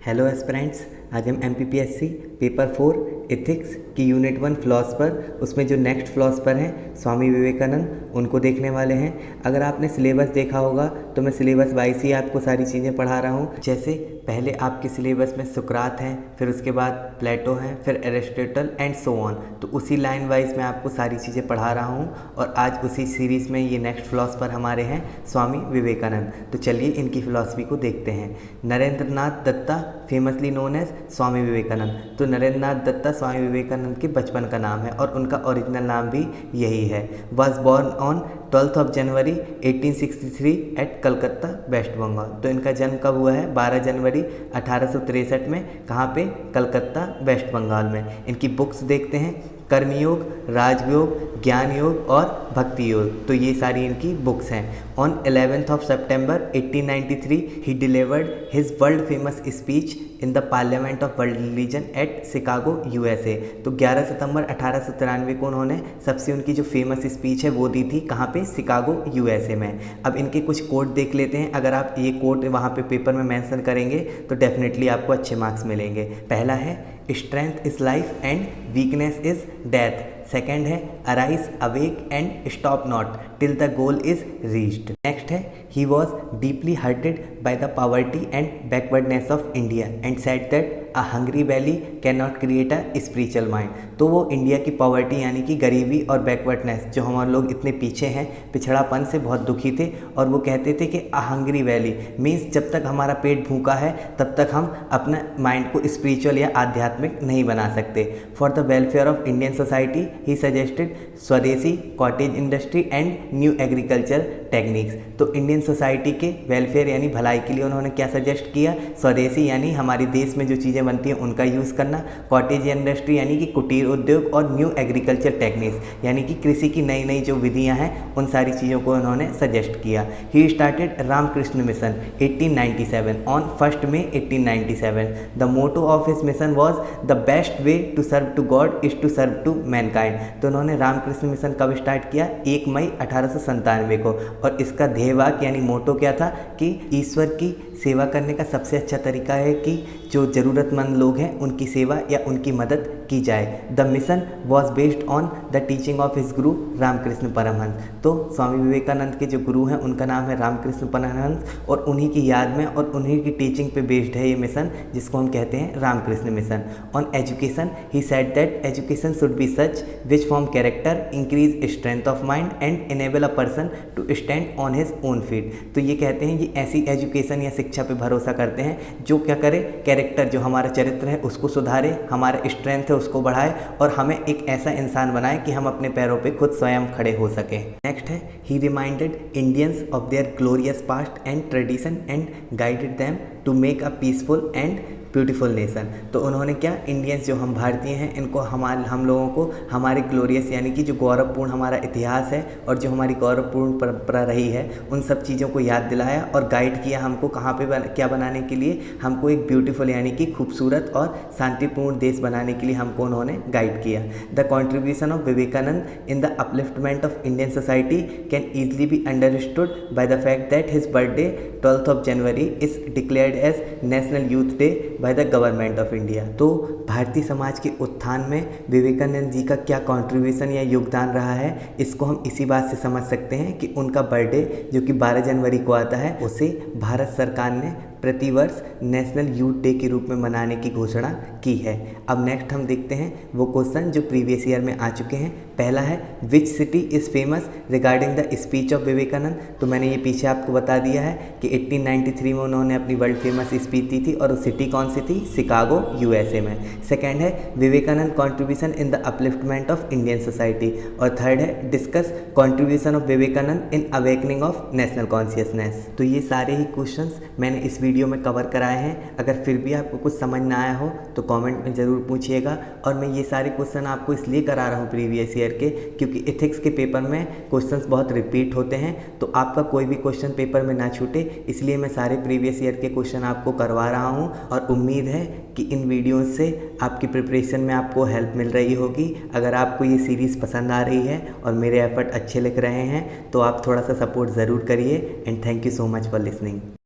Hello aspirants, आज हम MPPSC paper 4 ethics की यूनिट 1 फिलॉसफर उसमें जो नेक्स्ट फिलॉसफर हैं स्वामी विवेकानंद, उनको देखने वाले हैं। अगर आपने सिलेबस देखा होगा तो मैं सिलेबस वाइज ही आपको सारी चीज़ें पढ़ा रहा हूँ। जैसे पहले आपके सिलेबस में सुकरात हैं, फिर उसके बाद प्लेटो हैं, फिर एरिस्टोटल एंड सो ऑन। तो उसी लाइन वाइज मैं आपको सारी चीज़ें पढ़ा रहा हूँ और आज उसी सीरीज़ में ये नेक्स्ट फिलॉसफर हमारे हैं स्वामी विवेकानंद। तो चलिए इनकी फिलॉसफी को देखते हैं। नरेंद्र नाथ Dutta, famously known as Swami Vivekananda. तो नरेंद्र नाथ दत्ता स्वामी विवेकानंद के बचपन का नाम है और उनका ओरिजिनल नाम भी यही है। Was born on 12 January 1863 at Calcutta, West Bengal. तो इनका जन्म कब हुआ है? 12 जनवरी 1863 में। कहाँ पे? कलकत्ता, वेस्ट बंगाल में। इनकी बुक्स देखते हैं, कर्मयोग, राजयोग, ज्ञान योग और भक्ति योग। तो ये सारी इनकी बुक्स हैं। On 11 September 1893 he delivered his world famous speech in the parliament of world religion eight Chicago, USA। तो 11 सितंबर 1893 को उन्होंने सबसे उनकी जो फेमस स्पीच है वो दी थी। कहाँ पे? शिकागो, USA में। अब इनके कुछ कोट देख लेते हैं। अगर आप ये कोट वहाँ पे पेपर में मेंशन करेंगे तो डेफिनेटली आपको अच्छे मार्क्स मिलेंगे। पहला है strength is life and weakness is death. Second है arise awake and stop not till the goal is reached. Next है he was deeply hurted by the poverty and backwardness of India and said that a hungry valley can not create a spiritual mind. तो वो India की poverty यानी कि गरीबी और backwardness, जो हमारे लोग इतने पीछे हैं, पिछड़ापन से बहुत दुखी थे और वो कहते थे कि अ हंग्री वैली मीन्स जब तक हमारा पेट भूखा है तब तक हम अपना माइंड को स्पिरिचुअल या आध्यात्मिक नहीं बना सकते। For the welfare of Indian society he suggested swadeshi cottage industry and new agriculture techniques. तो इंडियन सोसाइटी के वेलफेयर यानी भलाई के लिए उन्होंने क्या सजेस्ट किया? स्वदेशी यानी हमारे देश में जो चीज़ें बनती हैं उनका यूज़ करना, कॉटेज इंडस्ट्री यानी कि कुटीर उद्योग और न्यू एग्रीकल्चर टेक्निक्स यानी कि कृषि की नई नई जो विधियां हैं उन सारी चीज़ों को उन्होंने सजेस्ट किया। He started Ramakrishna Mission 1897 on 1 May 1897। The motto of his mission was the best way to serve to God is to serve to mankind. तो उन्होंने रामकृष्ण मिशन कब स्टार्ट किया? 1 मई 1897 को। और इसका ध्येय वाक्य यानी मोटो क्या था कि ईश्वर की सेवा करने का सबसे अच्छा तरीका है कि जो ज़रूरतमंद लोग हैं उनकी सेवा या उनकी मदद की जाए। The mission was based on the teaching of his गुरु रामकृष्ण परमहंस। तो स्वामी विवेकानंद के जो गुरु हैं उनका नाम है रामकृष्ण परमहंस और उन्हीं की याद में और उन्हीं की टीचिंग पे बेस्ड है ये मिशन, जिसको हम कहते हैं Ramakrishna Mission. On education he said that education should be such which form character, increase strength of mind and enable a person to stand on his own feet. तो ये कहते हैं ये ऐसी एजुकेशन या शिक्षा पे भरोसा करते हैं जो क्या करे? कैरेक्टर, जो हमारा चरित्र है उसको सुधारे, हमारा स्ट्रेंथ है उसको बढ़ाए और हमें एक ऐसा इंसान बनाए कि हम अपने पैरों पे खुद स्वयं खड़े हो सकें। नेक्स्ट है he reminded Indians of their glorious past and tradition and guided them to make a peaceful and beautiful nation. तो उन्होंने क्या, इंडियंस जो हम भारतीय हैं इनको हम लोगों को हमारे ग्लोरियस यानी कि जो गौरवपूर्ण हमारा इतिहास है और जो हमारी गौरवपूर्ण परंपरा रही है उन सब चीज़ों को याद दिलाया और गाइड किया हमको कहाँ पे क्या बनाने के लिए? हमको एक ब्यूटीफुल यानी कि खूबसूरत और शांतिपूर्ण देश बनाने के लिए हमको उन्होंने गाइड किया। The contribution of Vivekananda in the upliftment of Indian society can easily be understood by the fact that his birthday 12 January is declared as national youth day by the government of India. तो भारतीय समाज के उत्थान में विवेकानंद जी का क्या contribution या योगदान रहा है, इसको हम इसी बात से समझ सकते हैं कि उनका बर्थडे जो कि 12 जनवरी को आता है उसे भारत सरकार ने प्रतिवर्ष नेशनल यूथ डे के रूप में मनाने की घोषणा की है। अब नेक्स्ट हम देखते हैं वो क्वेश्चन जो प्रीवियस ईयर में आ चुके हैं। पहला है which city is famous regarding the speech of Vivekananda. तो मैंने ये पीछे आपको बता दिया है कि 1893 में उन्होंने अपनी वर्ल्ड फेमस स्पीच दी थी और वो सिटी कौन सी थी? शिकागो, USA में। सेकेंड है Vivekananda contribution in the upliftment of Indian society. और थर्ड है discuss contribution of Vivekananda in awakening of national consciousness. तो ये सारे ही क्वेश्चन मैंने इस वीडियो में कवर कराए हैं। अगर फिर भी आपको कुछ समझ ना आया हो तो कमेंट में ज़रूर पूछिएगा। और मैं ये सारे क्वेश्चन आपको इसलिए करा रहा हूँ प्रीवियस ईयर के, क्योंकि एथिक्स के पेपर में क्वेश्चंस बहुत रिपीट होते हैं तो आपका कोई भी क्वेश्चन पेपर में ना छूटे, इसलिए मैं सारे प्रीवियस ईयर के क्वेश्चन आपको करवा रहा हूँ। और उम्मीद है कि इन वीडियोज़ से आपकी प्रिपरेशन में आपको हेल्प मिल रही होगी। अगर आपको ये सीरीज़ पसंद आ रही है और मेरे एफर्ट अच्छे लग रहे हैं तो आप थोड़ा सा सपोर्ट ज़रूर करिए। And thank you so much for listening.